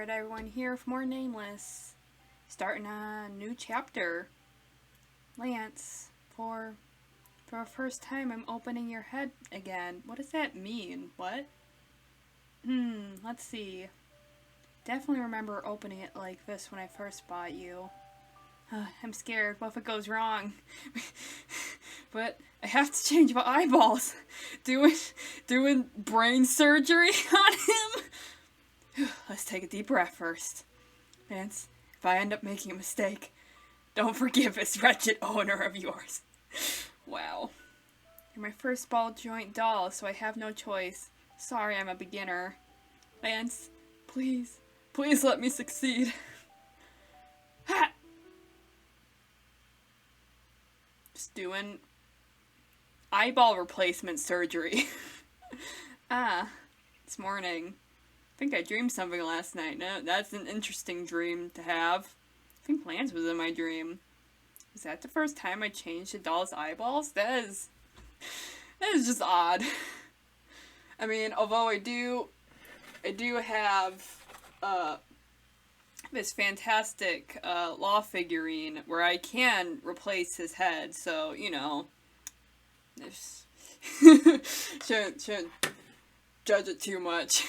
Alright, everyone, here for more Nameless. Starting a new chapter. Lance, for the first time, I'm opening your head again. What does that mean? What? Let's see. Definitely remember opening it like this when I first bought you. I'm scared. What if it goes wrong? But I have to change my eyeballs. Doing brain surgery on him? Let's take a deep breath first. Lance, if I end up making a mistake, don't forgive this wretched owner of yours. Wow. You're my first ball joint doll, so I have no choice. Sorry, I'm a beginner. Lance, please let me succeed. Ha! Just doing eyeball replacement surgery. It's morning. I think I dreamed something last night. No, that's an interesting dream to have. I think Lance was in my dream. Is that the first time I changed a doll's eyeballs? That is just odd. I mean, although I do have this fantastic law figurine where I can replace his head, so you know, shouldn't judge it too much.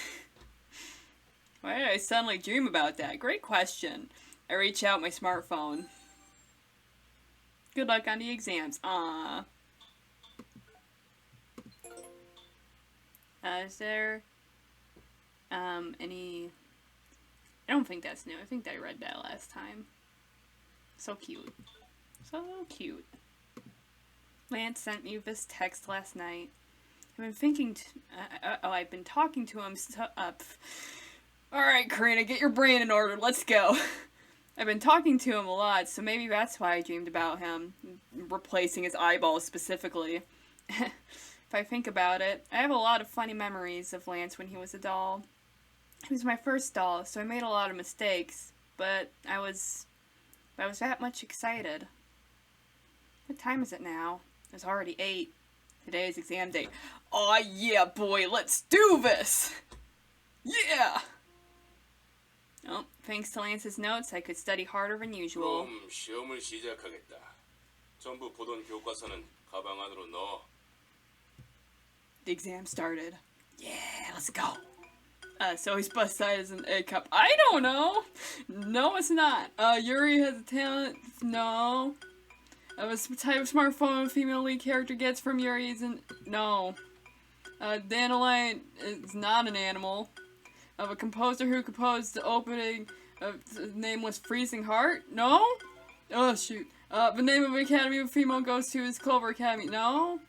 Why did I suddenly dream about that? Great question. I reach out my smartphone. Good luck on the exams. Is there any... I don't think that's new. I think I read that last time. So cute. So cute. Lance sent me this text last night. I've been talking to him. Alright, Karina, get your brain in order. Let's go. I've been talking to him a lot, so maybe that's why I dreamed about him. Replacing his eyeballs specifically. If I think about it, I have a lot of funny memories of Lance when he was a doll. He was my first doll, so I made a lot of mistakes, but I was that much excited. What time is it now? It's already 8. Today is exam day. Aw, yeah, boy, let's do this! Yeah! Oh, thanks to Lance's notes, I could study harder than usual. 시험을 시작하겠다. 전부 보던 교과서는 가방 안으로 넣어. The exam started. Yeah, let's go. So his bus side is an A cup. I don't know. No, it's not. Yuri has a talent. No. Of a type of smartphone a female lead character gets from Yuri isn't. No. Dandelion is not an animal. Of a composer who composed the opening of Nameless Freezing Heart? No? Oh, shoot. The name of the academy a female goes to is Clover Academy. No?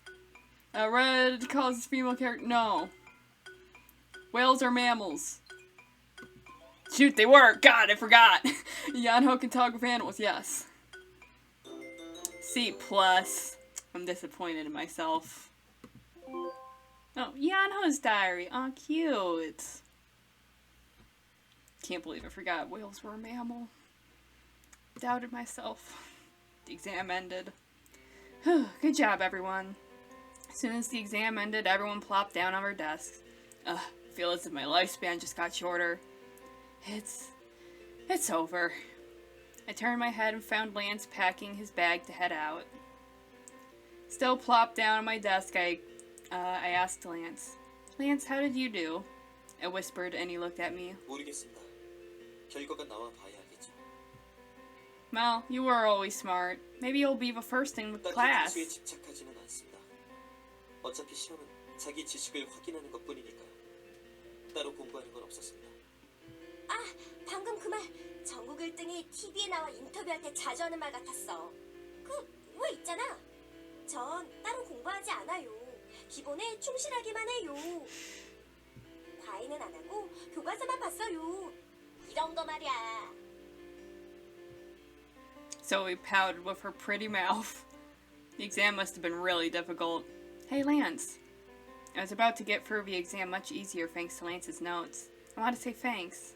Red calls his female character. No. Whales are mammals. Shoot, they were. God, I forgot. Yanho can talk with animals. Yes. C+. I'm disappointed in myself. Oh, Yanho's diary. Aw, cute. Can't believe I forgot whales were a mammal. Doubted myself. The exam ended. Good job, everyone. As soon as the exam ended, everyone plopped down on their desks. I feel as if my lifespan just got shorter. It's over. I turned my head and found Lance packing his bag to head out. Still plopped down on my desk, I asked Lance. Lance, how did you do? I whispered and he looked at me. 모르겠습니다. 결과가 나와 봐야겠죠. Well, you were always smart. Maybe you'll be the first in the class. 기수에 집착하지는 않습니다. 어차피 시험은 자기 지식을 확인하는 것뿐이니까요. 따로 공부하는 건 없었습니다. 방금 그 말 전국 1등이 TV에 나와 인터뷰할 때 자주 하는 말 같았어. 왜 있잖아. 전 따로 공부하지 않아요. 기본에 충실하기만 해요. 과외는 안 하고 교과서만 봤어요. 이런 거 말이야. Zoe pouted with her pretty mouth. The exam must have been really difficult. Hey, Lance. I was about to get through the exam much easier thanks to Lance's notes. I want to say thanks.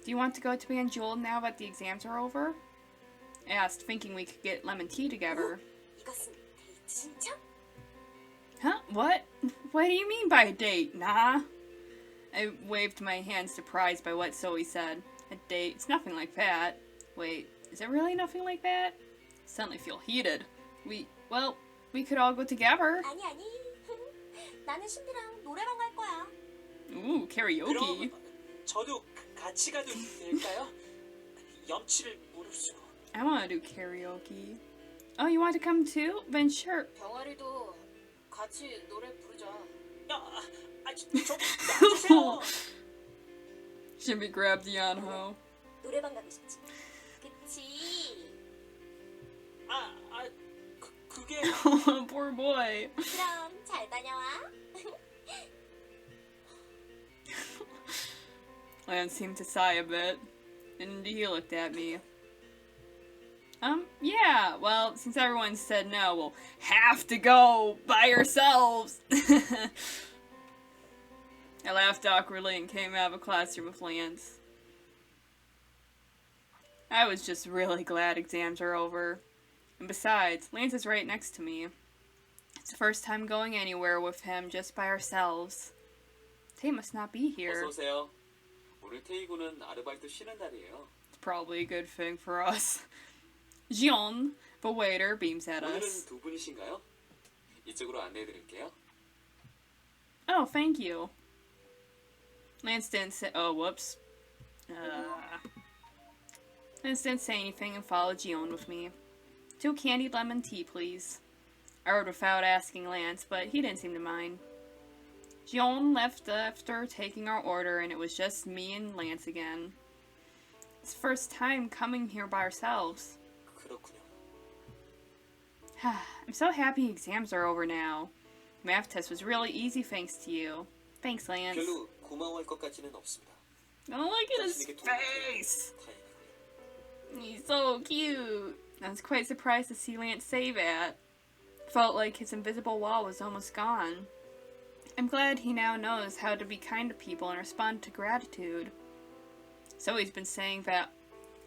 Do you want to go to the Jewel now that the exams are over? I asked, thinking we could get lemon tea together. 이것은 데이트 신청? Huh? What? What do you mean by a date? Nah. I waved my hand, surprised by what Zoe said. A date? It's nothing like that. Wait, is it really nothing like that? I suddenly feel heated. We could all go together. 아니. 나는 신비랑 노래방 갈 거야. Ooh, karaoke. 그럼 저도 같이 가도 될까요? 염치를 무릅쓰고. I want to do karaoke. Oh, you want to come too? Then sure. 병아리도 같이 노래 부르자. 좀 놔주세요. Shimmy grabbed Yanho. 노래방 가고 싶지. 그치? 그게 Poor boy. 그럼 잘 다녀와. Lance seemed to sigh a bit, and he looked at me. Yeah, well, since everyone said no, we'll have to go by ourselves. I laughed awkwardly and came out of a classroom with Lance. I was just really glad exams are over. And besides, Lance is right next to me. It's the first time going anywhere with him just by ourselves. Tay must not be here. 어서 오세요. 오늘 테이구는 아르바이트 쉬는 날이에요. It's probably a good thing for us. Jeon, the waiter, beams at 오늘은 us. 두 분이신가요? 이쪽으로 안내해드릴게요. Oh, thank you. Lance didn't say. Oh, whoops. Lance didn't say anything and followed Jeon with me. 2 candied lemon tea, please. I ordered without asking Lance, but he didn't seem to mind. Jeon left after taking our order, and it was just me and Lance again. It's the first time coming here by ourselves. 그렇군요. I'm so happy exams are over now. The math test was really easy thanks to you. Thanks, Lance. 별로 고마워할 것 같지는 없습니다. Oh, look at his 당신에게 도움이 face! 다행이군요. He's so cute. I was quite surprised to see Lance say that. Felt like his invisible wall was almost gone. I'm glad he now knows how to be kind to people and respond to gratitude. Zoe's been saying that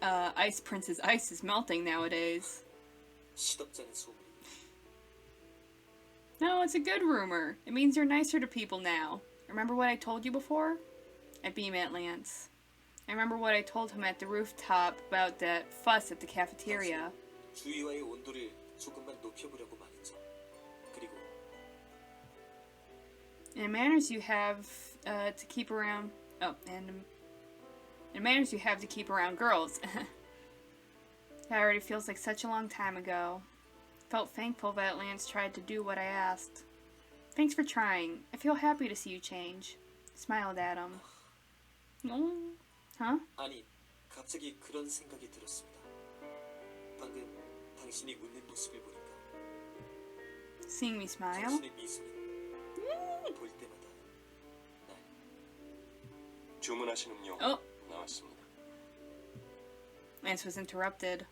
Ice Prince's ice is melting nowadays. 시덥잖은 소문이. No, it's a good rumor. It means you're nicer to people now. Remember what I told you before? I beam at Lance. I remember what I told him at the rooftop about that fuss at the cafeteria. 주위와의 온도를 조금만 높여보려고 말했죠. 그리고 And manners you have to keep around. Oh, and manners you have to keep around girls. That already feels like such a long time ago. Felt thankful that Lance tried to do what I asked. Thanks for trying. I feel happy to see you change. Smiled at him. Oh, huh? 아니, 갑자기 그런 생각이 들었습니다. 방금 당신이 웃는 모습을 보니까 Seeing me smile? 당신의 미소는 볼 때마다 날 주문하신 음료 Oh, 나왔습니다. Lance was interrupted.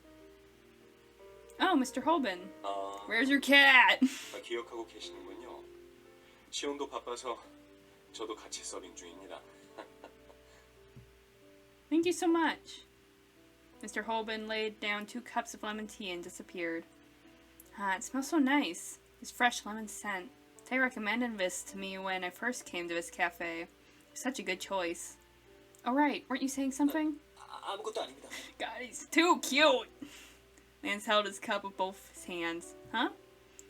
Oh, Mr. Holben. 아, Where's your cat? 기억하고 계시는군요. 시온도 바빠서 저도 같이 서빙 중입니다. Thank you so much. Mr. Holben laid down 2 cups of lemon tea and disappeared. It smells so nice. This fresh lemon scent. Tay recommended this to me when I first came to this cafe. Such a good choice. Oh right, weren't you saying something? 아무것도 아닙니다. God, he's too cute. Lance held his cup with both his hands. Huh?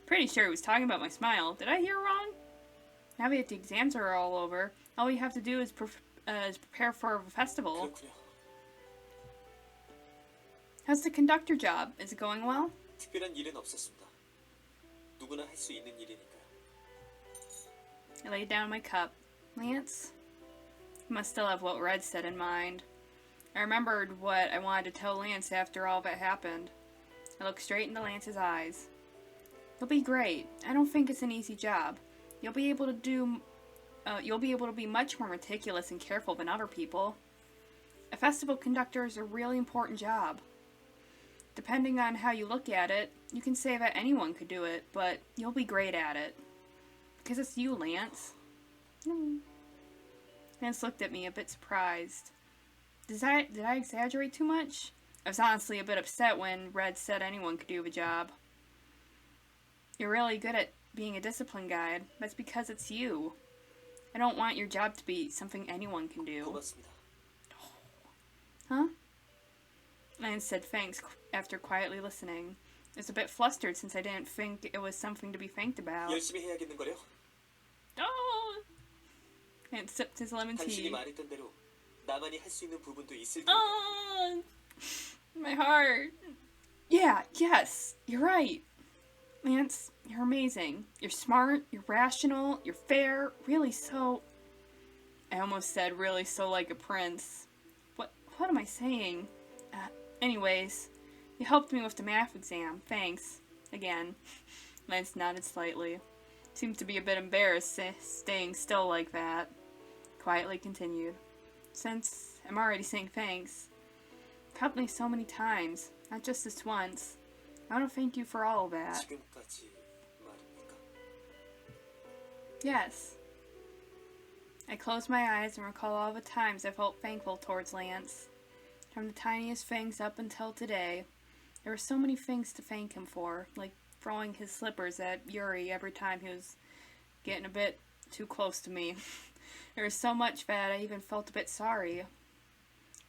Pretty sure he was talking about my smile. Did I hear wrong? Now that the exams are all over, all you have to do is prepare for a festival. 그렇군요. How's the conductor job? Is it going well? 특별한 일은 없었습니다. 누구나 할 수 있는 일이니까요. I laid down my cup. Lance? You must still have what Red said in mind. I remembered what I wanted to tell Lance after all that happened. I looked straight into Lance's eyes. You'll be great. I don't think it's an easy job. You'll be able to be much more meticulous and careful than other people. A festival conductor is a really important job. Depending on how you look at it, you can say that anyone could do it, but you'll be great at it. Because it's you, Lance. Lance looked at me a bit surprised. Did I exaggerate too much? I was honestly a bit upset when Red said anyone could do the job. You're really good at being a discipline guide. That's because it's you. I don't want your job to be something anyone can do. 고맙습니다. Huh? Lance said thanks after quietly listening. I was a bit flustered since I didn't think it was something to be thanked about. 열심히 해야겠는걸요? Oh! Lance sipped his lemon 당신이 tea. 말했던 대로 나만이 할 수 있는 부분도 있을 테니까. Oh! My heart. Yeah, yes, you're right. Lance, you're amazing. You're smart, you're rational, you're fair, really so... I almost said really so like a prince. What am I saying? Anyways, you helped me with the math exam. Thanks. Again. Lance nodded slightly. Seemed to be a bit embarrassed staying still like that. Quietly continued. Since I'm already saying thanks, you've helped me so many times, not just this once. I want to thank you for all of that. 지금까지 말입니까? Yes. I close my eyes and recall all the times I felt thankful towards Lance. From the tiniest things up until today, there were so many things to thank him for, like throwing his slippers at Yuri every time he was getting a bit too close to me. There was so much that I even felt a bit sorry.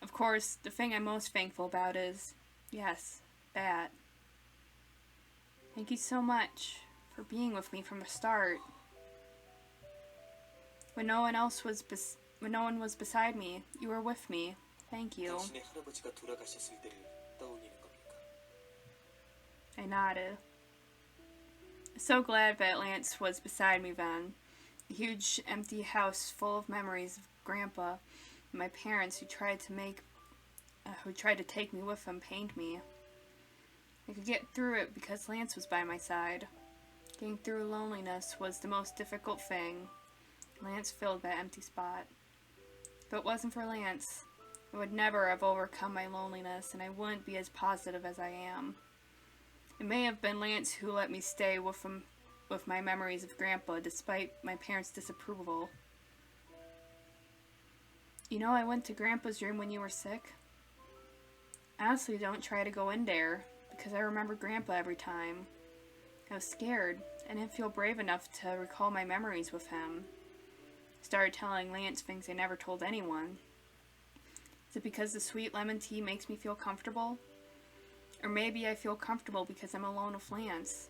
Of course, the thing I'm most thankful about is, yes, that. Thank you so much for being with me from the start. When no one was beside me, you were with me. Thank you. 당신의 할아버지가 돌아가셨을 때를 떠올리는 겁니까? I nodded. So glad that Lance was beside me then. A huge empty house full of memories of Grandpa and my parents who tried to take me with them pained me. I could get through it because Lance was by my side. Getting through loneliness was the most difficult thing. Lance filled that empty spot. If it wasn't for Lance, I would never have overcome my loneliness, and I wouldn't be as positive as I am. It may have been Lance who let me stay with my memories of Grandpa, despite my parents' disapproval. You know, I went to Grandpa's room when you were sick. Honestly, don't try to go in there, because I remember Grandpa every time. I was scared. I didn't feel brave enough to recall my memories with him. I started telling Lance things I never told anyone. Is it because the sweet lemon tea makes me feel comfortable? Or maybe I feel comfortable because I'm alone with Lance.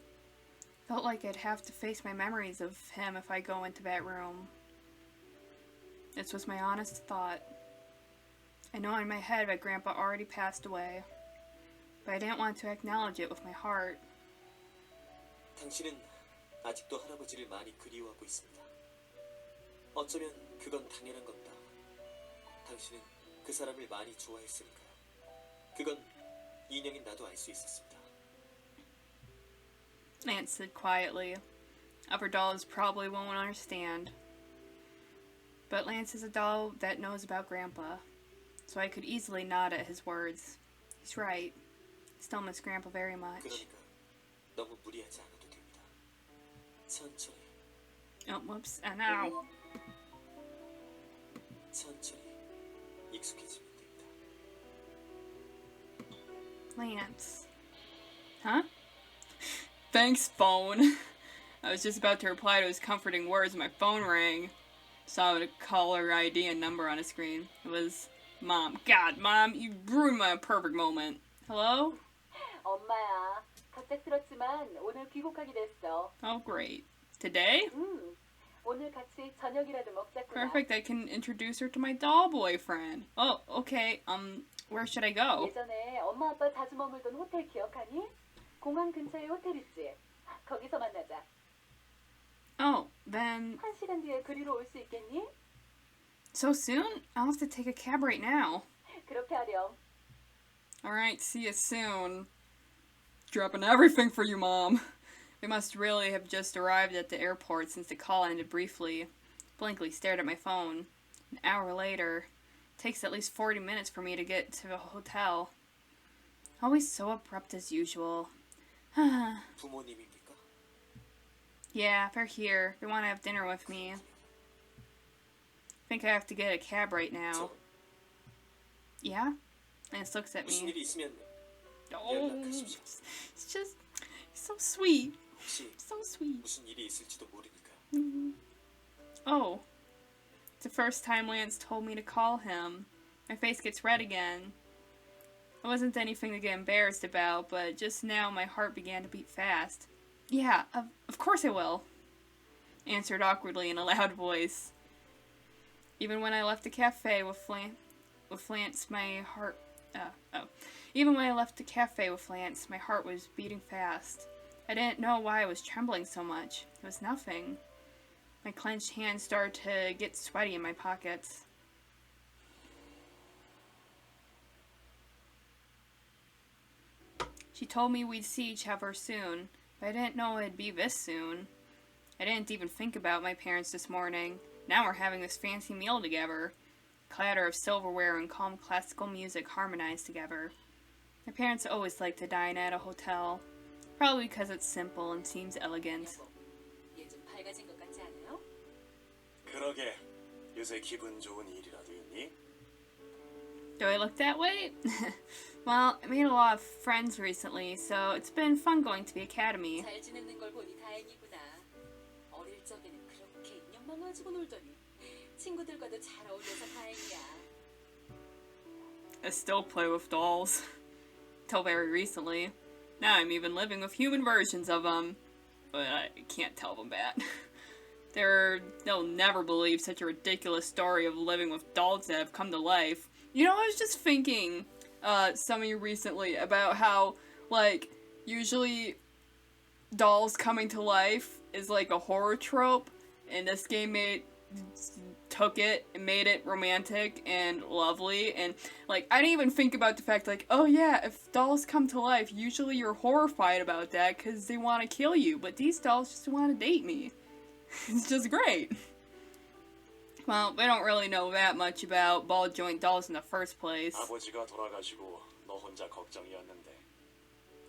Felt like I'd have to face my memories of him if I go into that room. This was my honest thought. I know in my head that Grandpa already passed away, but I didn't want to acknowledge it with my heart. 당신은 아직도 할아버지를 많이 그리워하고 있습니다. 어쩌면 그건 당연한 겁니다. 당신은 그 사람을 많이 좋아했으니까요. 그건 인형인 나도 알 수 있었습니다. Lance said quietly. Other dolls probably won't understand. But Lance is a doll that knows about Grandpa, so I could easily nod at his words. He's right. I still miss Grandpa very much. 그러니까 너무 무리하지 않아도 됩니다. 천천히, Oh, whoops. And now. 천천히 익숙해지면 됩니다. Lance. Huh? Thanks, phone. I was just about to reply to his comforting words when my phone rang. Saw the caller ID and number on the screen. It was Mom. God, Mom, you ruined my perfect moment. Hello? 엄마야. 갑작스럽지만 오늘 귀국하게 됐어. Oh, great. Today? 오늘 같이 저녁이라도 먹자꾸나. Perfect, I can introduce her to my doll boyfriend. Oh, okay. Where should I go? 예전에 엄마 아빠 자주 머물던 호텔 기억하니? 공항 근처에 호텔 있지? 거기서 만나자. Oh, then... 1시간 뒤에 그리로 올 수 있겠니? So soon? I'll have to take a cab right now. 그렇게 하렴. Alright, see you soon. Dropping everything for you, Mom. We must really have just arrived at the airport since the call ended briefly. Blankly stared at my phone. An hour later. It takes at least 40 minutes for me to get to the hotel. Always so abrupt as usual. 부모님입니까? Yeah, they're here. They want to have dinner with me. Think I have to get a cab right now. 저 Yeah? Lance looks at 무슨 me. 일이 있으면 Oh, 연락하십시오. it's just so sweet. 혹시 So sweet. 무슨 일이 있을지도 모르니까요. Oh, It's the first time Lance told me to call him. My face gets red again. It wasn't anything to get embarrassed about, but just now my heart began to beat fast. Yeah, of course I will, answered awkwardly in a loud voice. Even when I left the cafe with Lance, my heart... Even when I left the cafe with Lance, my heart was beating fast. I didn't know why I was trembling so much. It was nothing. My clenched hands started to get sweaty in my pockets. She told me we'd see each other soon, but I didn't know it'd be this soon. I didn't even think about my parents this morning. Now we're having this fancy meal together. Clatter of silverware and calm classical music harmonized together. My parents always like to dine at a hotel, probably because it's simple and seems elegant. 얘 좀 밝아진 것 같지 않아요? 그러게. 요새 기분 좋은 일이라도 있니? Do I look that way? Well, I made a lot of friends recently, so it's been fun going to the academy. 잘 지내는 걸 보니 다행이구나. 어릴 적에는 그렇게 인형만 가지고 놀더니 친구들과도 잘 어울려서 다행이야. I still play with dolls. Till very recently. Now I'm even living with human versions of them. But I can't tell them that. They'll never believe such a ridiculous story of living with dolls that have come to life. You know, I was just thinking, some of you recently about how, like, usually dolls coming to life is like a horror trope, and this game took it and made it romantic and lovely, and like I didn't even think about the fact like, oh yeah, if dolls come to life, usually you're horrified about that because they want to kill you, but these dolls just want to date me. It's just great. Well, we don't really know that much about ball joint dolls in the first place. 아버지가 돌아가시고 너 혼자 걱정이었는데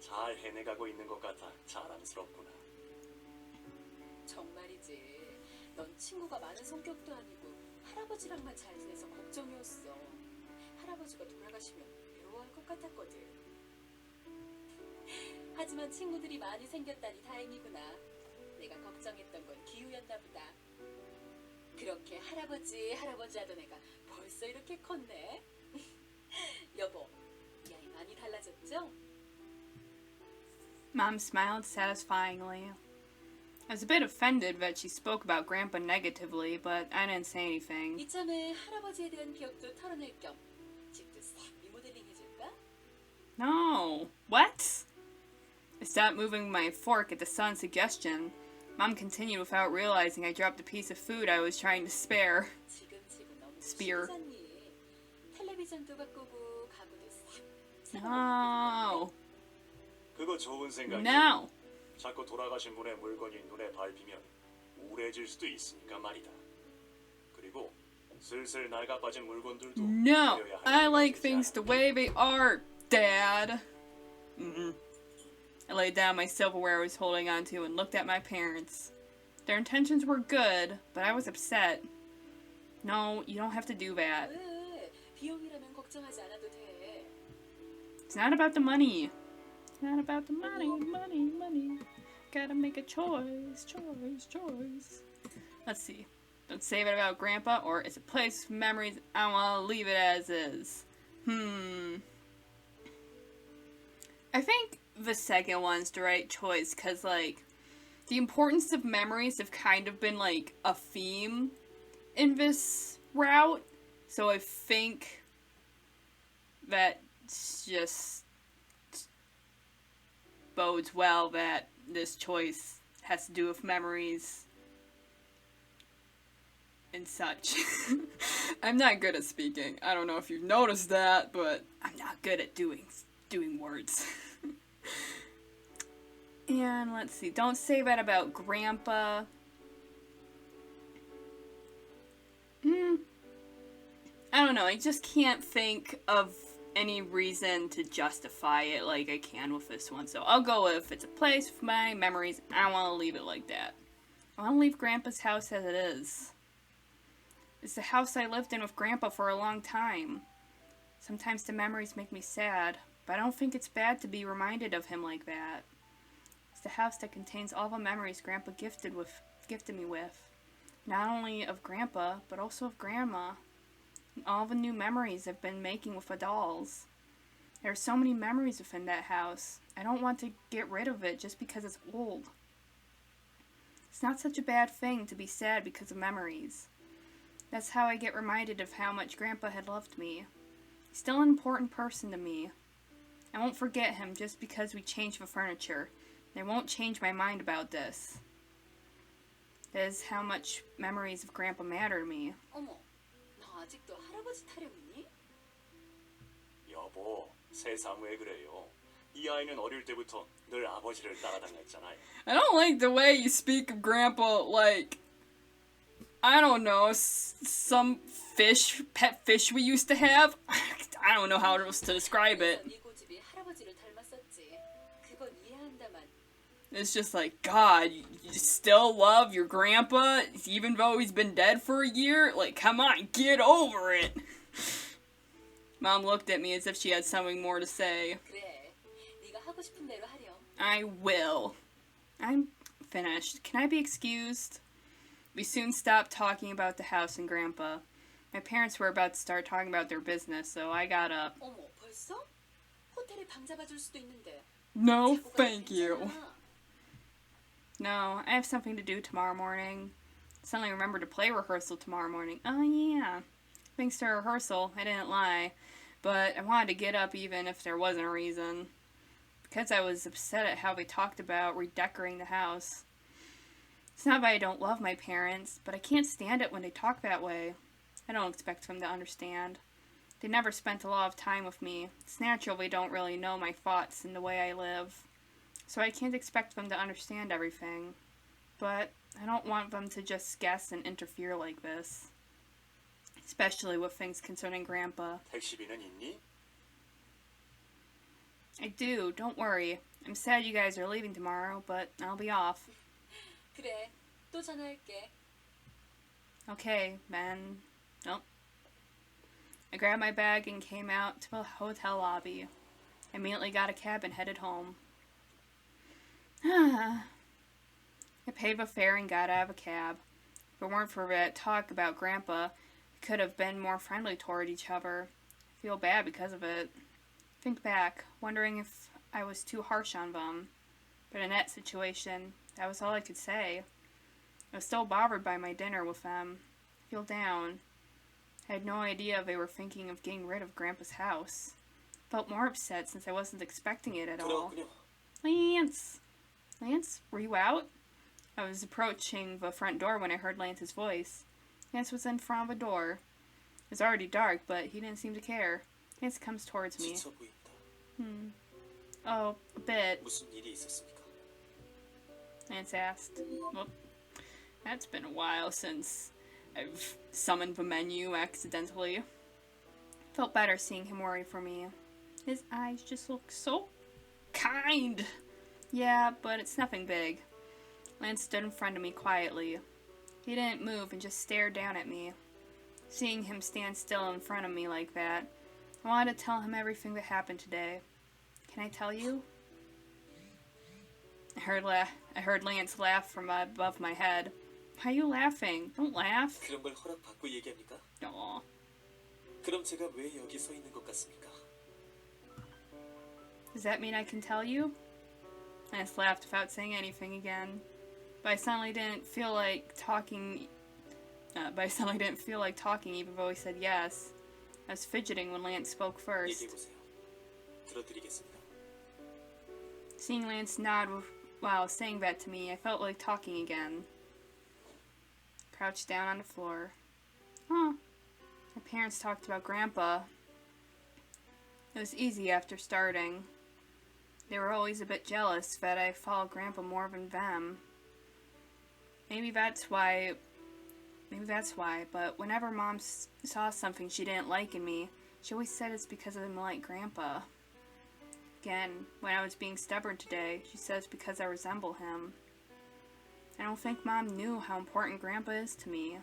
잘 해내가고 있는 것 같아 자랑스럽구나. 정말이지. 넌 친구가 많은 성격도 아니고 할아버지랑만 잘 지내서 걱정이었어. 할아버지가 돌아가시면 외로워할 것 같았거든. 하지만 친구들이 많이 생겼다니 다행이구나. 내가 걱정했던 건 기우였나 보다. 그렇게 할아버지 하던 애가 벌써 이렇게 컸네. 여보, 야이 많이 달라졌죠? Mom smiled satisfyingly. I was a bit offended that she spoke about Grandpa negatively, but I didn't say anything. 이참에 할아버지에 대한 기억도 털어낼 겸 집도 싹 리모델링 해줄까? No. What? I stopped moving my fork at the son's suggestion. Mom continued without realizing I dropped a piece of food I was trying to spare. 지금 너무 Spear. 심하잖니. 텔레비전도 바꾸고 가구도 싹 No. 그거 좋은 생각이야. No. 자꾸 돌아가신 분의 물건이 눈에 밟히면 우울해질 수도 있으니까 말이다. 그리고 슬슬 낡아 빠진 물건들도 No. 버려야 할 I 때가 like 되지 things the 않을까? way they are, Dad. I laid down my silverware I was holding onto and looked at my parents. Their intentions were good, but I was upset. No, you don't have to do that. 왜? 비용이라면 걱정하지 않아도 돼. It's not about the money. It's not about the money. Gotta make a choice. Let's see. Don't say that about Grandpa, or it's a place of memories. I want to leave it as is. I think the second one's the right choice, because, like, the importance of memories have kind of been, like, a theme in this route. So I think that just bodes well that this choice has to do with memories and such. I'm not good at speaking. I don't know if you've noticed that, but I'm not good at doing words. And let's see, don't say that about Grandpa. I don't know, I just can't think of any reason to justify it like I can with this one. So I'll go with it's a place for my memories. I want to leave it like that. I want to leave Grandpa's house as it is. It's the house I lived in with Grandpa for a long time. Sometimes the memories make me sad, but I don't think it's bad to be reminded of him like that. It's the house that contains all the memories Grandpa gifted me with. not only of Grandpa, but also of Grandma. And all the new memories I've been making with the dolls. There are so many memories within that house. I don't want to get rid of it just because it's old. It's not such a bad thing to be sad because of memories. That's how I get reminded of how much Grandpa had loved me. He's still an important person to me. I won't forget him just because we changed the furniture. I won't change my mind about this. That is how much memories of Grandpa matter to me. 어머, 너 아직도 할아버지 타령 있니? 여보, 세상 왜 그래요? 이 아이는 어릴 때부터 늘 아버지를 따라다녔잖아요. I don't like the way you speak of Grandpa like, I don't know, some fish, pet fish we used to have. I don't know how else to describe it. 네 고집이 할아버지를 닮았었지. 그건 이해한다만. It's just like, God, you still love your grandpa even though he's been dead for a year? Like, come on, get over it. Mom looked at me as if she had something more to say. 그래, 네가 하고 싶은 대로 하렴. I will. I'm finished. Can I be excused? We soon stopped talking about the house and Grandpa. My parents were about to start talking about their business, so I got up. 어머, 벌써? 호텔에 방 잡아줄 수도 있는데. No, 자고 가도 thank you. 괜찮아. No, I have something to do tomorrow morning. Suddenly remembered to play rehearsal tomorrow morning. Oh yeah. Thanks to rehearsal, I didn't lie. But I wanted to get up even if there wasn't a reason. Because I was upset at how they talked about redecorating the house. It's not that I don't love my parents, but I can't stand it when they talk that way. I don't expect them to understand. They never spent a lot of time with me. It's natural they don't really know my thoughts and the way I live. So I can't expect them to understand everything. But I don't want them to just guess and interfere like this. Especially with things concerning Grandpa. 택시비는 있니? I do, don't worry. I'm sad you guys are leaving tomorrow, but I'll be off. 그래, 또 전화할게. Okay, then. Nope. I grabbed my bag and came out to the hotel lobby. I immediately got a cab and headed home. I paid the fare and got out of a cab. If it weren't for that talk about Grandpa, we could have been more friendly toward each other. I feel bad because of it. Think back, wondering if I was too harsh on them. But in that situation, that was all I could say. I was still bothered by my dinner with them. I feel down. I had no idea they were thinking of getting rid of Grandpa's house. Felt more upset since I wasn't expecting it at all. 그렇군요. Lance! Lance, were you out? I was approaching the front door when I heard Lance's voice. Lance was in front of the door. It was already dark, but he didn't seem to care. Lance comes towards me. 지쳐 보인다. Oh, a bit, 무슨 일이 있었습니까? Lance asked. Well, that's been a while since I've summoned the menu accidentally. Felt better seeing him worry for me. His eyes just look so kind. Yeah, but it's nothing big. Lance stood in front of me quietly. He didn't move and just stared down at me. Seeing him stand still in front of me like that, I wanted to tell him everything that happened today. Can I tell you? I heard Lance laugh from above my head. Why are you laughing? Don't laugh. 그런 걸 허락받고 얘기합니까? Aw. 그럼 제가 왜 여기 서 있는 것 같습니까? Does that mean I can tell you? Lance laughed without saying anything again. But I suddenly didn't feel like talking. Even though he said yes. I was fidgeting when Lance spoke first. 얘기해보세요. 들어드리겠습니다. Seeing Lance nod while saying that to me, I felt like talking again. Crouched down on the floor. Huh. My parents talked about Grandpa. It was easy after starting. They were always a bit jealous that I followed Grandpa more than them. Maybe that's why, but whenever Mom saw something she didn't like in me, she always said it's because I didn't like Grandpa. Again, when I was being stubborn today, she says because I resemble him. I don't think Mom knew how important Grandpa is to me.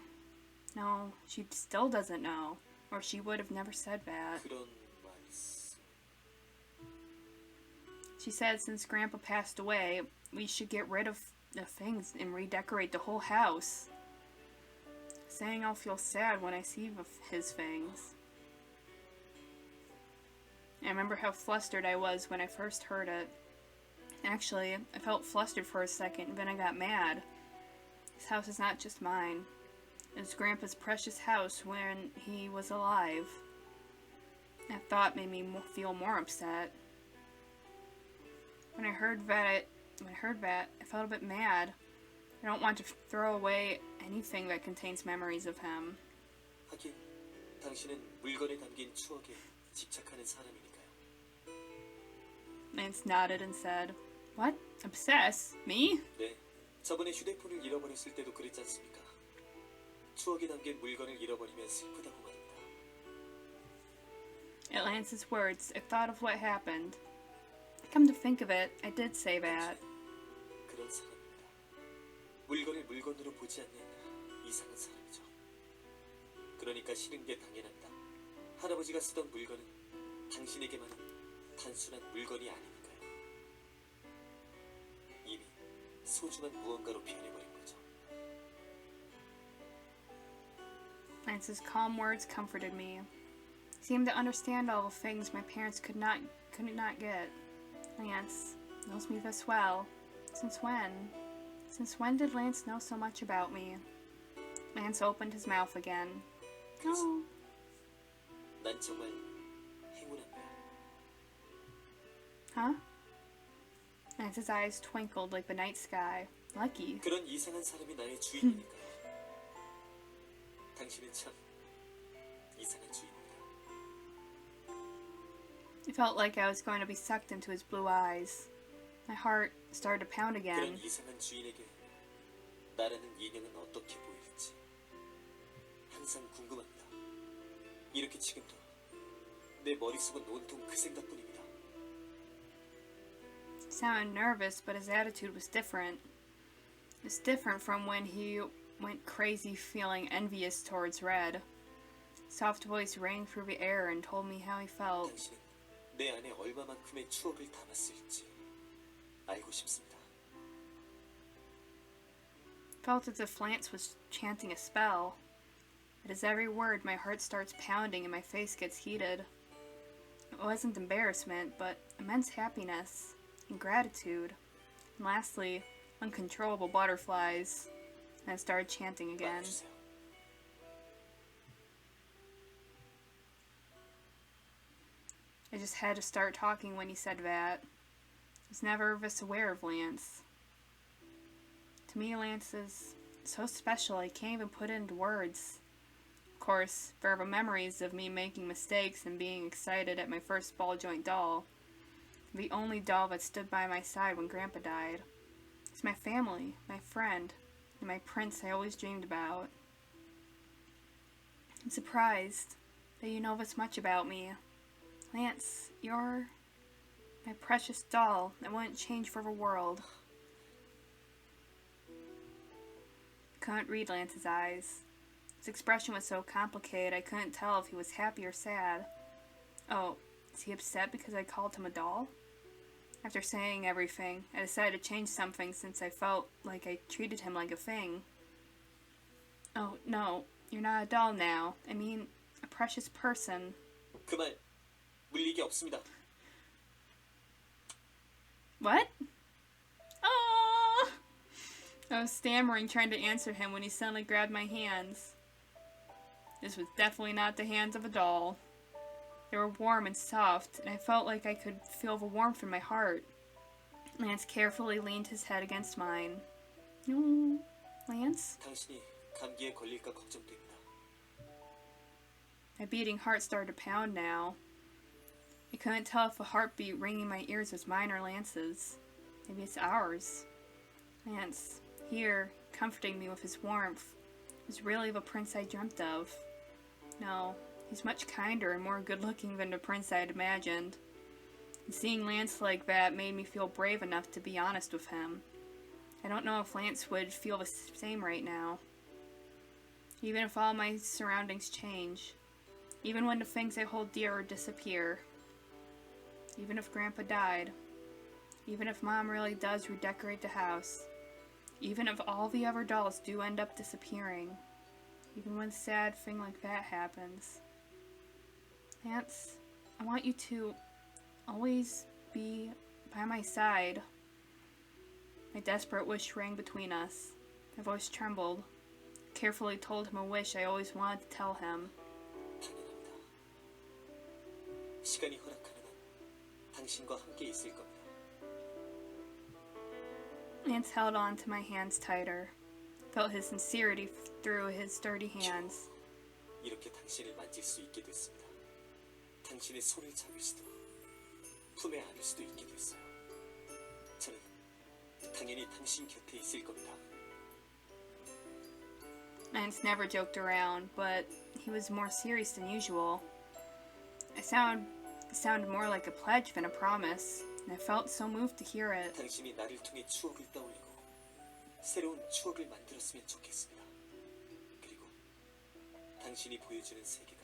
No, she still doesn't know, or she would have never said that. 그런 말씀. She said since Grandpa passed away, we should get rid of the things and redecorate the whole house. saying I'll feel sad when I see his fangs. I remember how flustered I was when I first heard it. Actually, I felt flustered for a second, then I got mad. This house is not just mine. It was Grandpa's precious house when he was alive. That thought made me feel more upset. When I heard that, I felt a bit mad. I don't want to throw away anything that contains memories of him. 하긴 당신은 물건에 담긴 추억에 집착하는 사람이니까요. Lance nodded and said, "What? Obsess? Me?" 네, 저번에 휴대폰을 잃어버렸을 때도 그랬지 않습니까? 추억에 담긴 물건을 잃어버리면 슬프다고 말입니다. At Lance's words, I thought of what happened. Come to think of it, I did say that. 그런 사람입니다. 물건을 물건으로 보지 않는 이상한 사람이죠. 그러니까 싫은 게 당연합니다. 할아버지가 쓰던 물건은 당신에게만은 단순한 물건이 아니니까요. 이미 소중한 무언가로 변해버린 거죠. Lance's calm words comforted me. He seemed to understand all the things my parents could not get. Lance knows me this well. Since when? Since when did Lance know so much about me? Lance opened his mouth again. Oh. 난 정말 행운합니다. Huh? Lance's eyes twinkled like the night sky. Lucky. 그런 이상한 사람이 나의 주인이니까요. 당신은 참 이상한 주인입니다. It felt like I was going to be sucked into his blue eyes. My heart started to pound 그런 again. 이상한 주인에게 나라는 인형은 어떻게 보일지 항상 궁금합니다. 이렇게 지금도 내 머릿속은 온통 그 생각뿐입니다. He sounded nervous, but his attitude was different. It was different from when he went crazy feeling envious towards Red. Soft voice rang through the air and told me how he felt. 당신은 내 안에 얼마만큼의 추억을 담았을지 알고 싶습니다. Felt as if Lance was chanting a spell. At his every word, my heart starts pounding and my face gets heated. It wasn't embarrassment, but immense happiness and gratitude. And lastly, uncontrollable butterflies. And I started chanting again. 말해주세요. I just had to start talking when he said that. I was never this aware of Lance. To me, Lance is so special I can't even put it into words. Of course, there are memories of me making mistakes and being excited at my first ball joint doll. The only doll that stood by my side when Grandpa died. It's my family, my friend, and my prince I always dreamed about. I'm surprised that you know this much about me. Lance, you're my precious doll. I wouldn't change for the world. I couldn't read Lance's eyes. His expression was so complicated I couldn't tell if he was happy or sad. Oh, is he upset because I called him a doll? After saying everything, I decided to change something since I felt like I treated him like a thing. Oh, no, you're not a doll now. I mean, a precious person. 그 말 물리기 없습니다. What? Oh! I was stammering trying to answer him when he suddenly grabbed my hands. This was definitely not the hands of a doll. They were warm and soft, and I felt like I could feel the warmth in my heart. Lance carefully leaned his head against mine. No, Lance? 당신이 감기에 걸릴까 걱정됩니다. My beating heart started to pound now. I couldn't tell if the heartbeat ringing my ears was mine or Lance's. Maybe it's ours. Lance, here, comforting me with his warmth, was really the prince I dreamt of. No, he's much kinder and more good-looking than the prince I had imagined. And seeing Lance like that made me feel brave enough to be honest with him. I don't know if Lance would feel the same right now. Even if all my surroundings change. Even when the things I hold dear disappear. Even if Grandpa died. Even if Mom really does redecorate the house. Even if all the other dolls do end up disappearing. even when a sad thing like that happens. Lance, I want you to always be by my side. My desperate wish rang between us. My voice trembled. I carefully told him a wish I always wanted to tell him. 당연합니다. 시간이 허락하는 한 당신과 함께 있을 겁니다. Lance held on to my hands tighter. Felt his sincerity through his dirty hands. 이렇게 당신을 만질 수 있게 됐습니다. 당신의 손을 잡을 수도, 품에 안을 수도 있게 됐어요. 저는 당연히 당신 곁에 있을 겁니다. Lance never joked around, but he was more serious than usual. It sounded more like a pledge than a promise, and I felt so moved to hear it. 당신이 나를 통해 추억을 떠올리고 새로운 추억을 만들었으면 좋겠습니다. 그리고 당신이 보여주는 세계가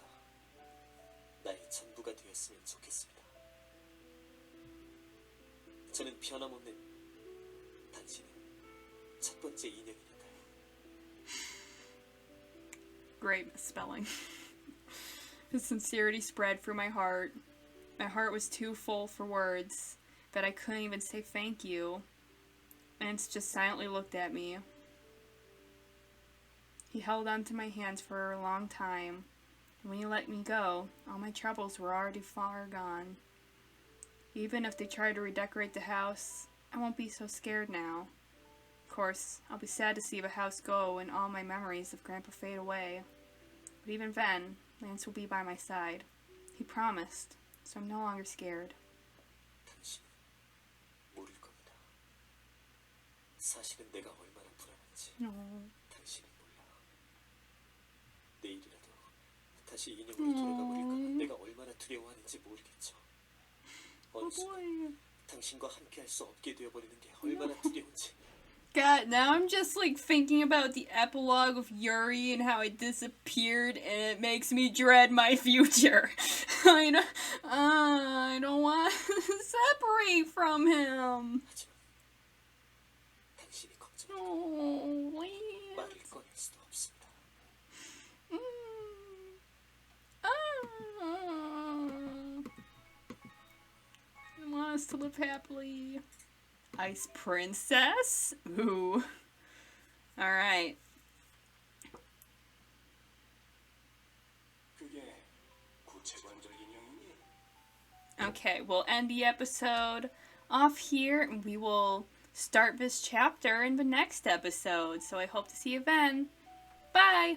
나의 전부가 되었으면 좋겠습니다. 저는 변함없는 당신의 첫 번째 인연이니까요. Great misspelling. His sincerity spread through my heart. My heart was too full for words, but I couldn't even say thank you. Lance just silently looked at me. He held onto my hands for a long time, and when he let me go, all my troubles were already far gone. Even if they try to redecorate the house, I won't be so scared now. Of course, I'll be sad to see the house go and all my memories of Grandpa fade away. But even then, Lance will be by my side. He promised, so I'm no longer scared. 당신은 모를 겁니다. 사실은 내가 얼마나 불안한지 당신은 몰라. 내일이라도 다시 인형으로 돌아가 버릴까 봐 내가 얼마나 두려워하는지 모르겠죠. 어느 순간 당신과 함께할 수 없게 되어버리는 게 얼마나 두려운지. God, now I'm just like thinking about the epilogue of Yuri and how it disappeared, and it makes me dread my future. I don't want to separate from him. 하지만 당신이 걱정. Oh, 말을 Lance. 꺼낼 수도 없습니다. I want us to live happily. Ice Princess? Ooh. Alright. 그게 구체관절 인형이니? Okay, we'll end the episode off here, and we will start this chapter in the next episode. So I hope to see you then. Bye!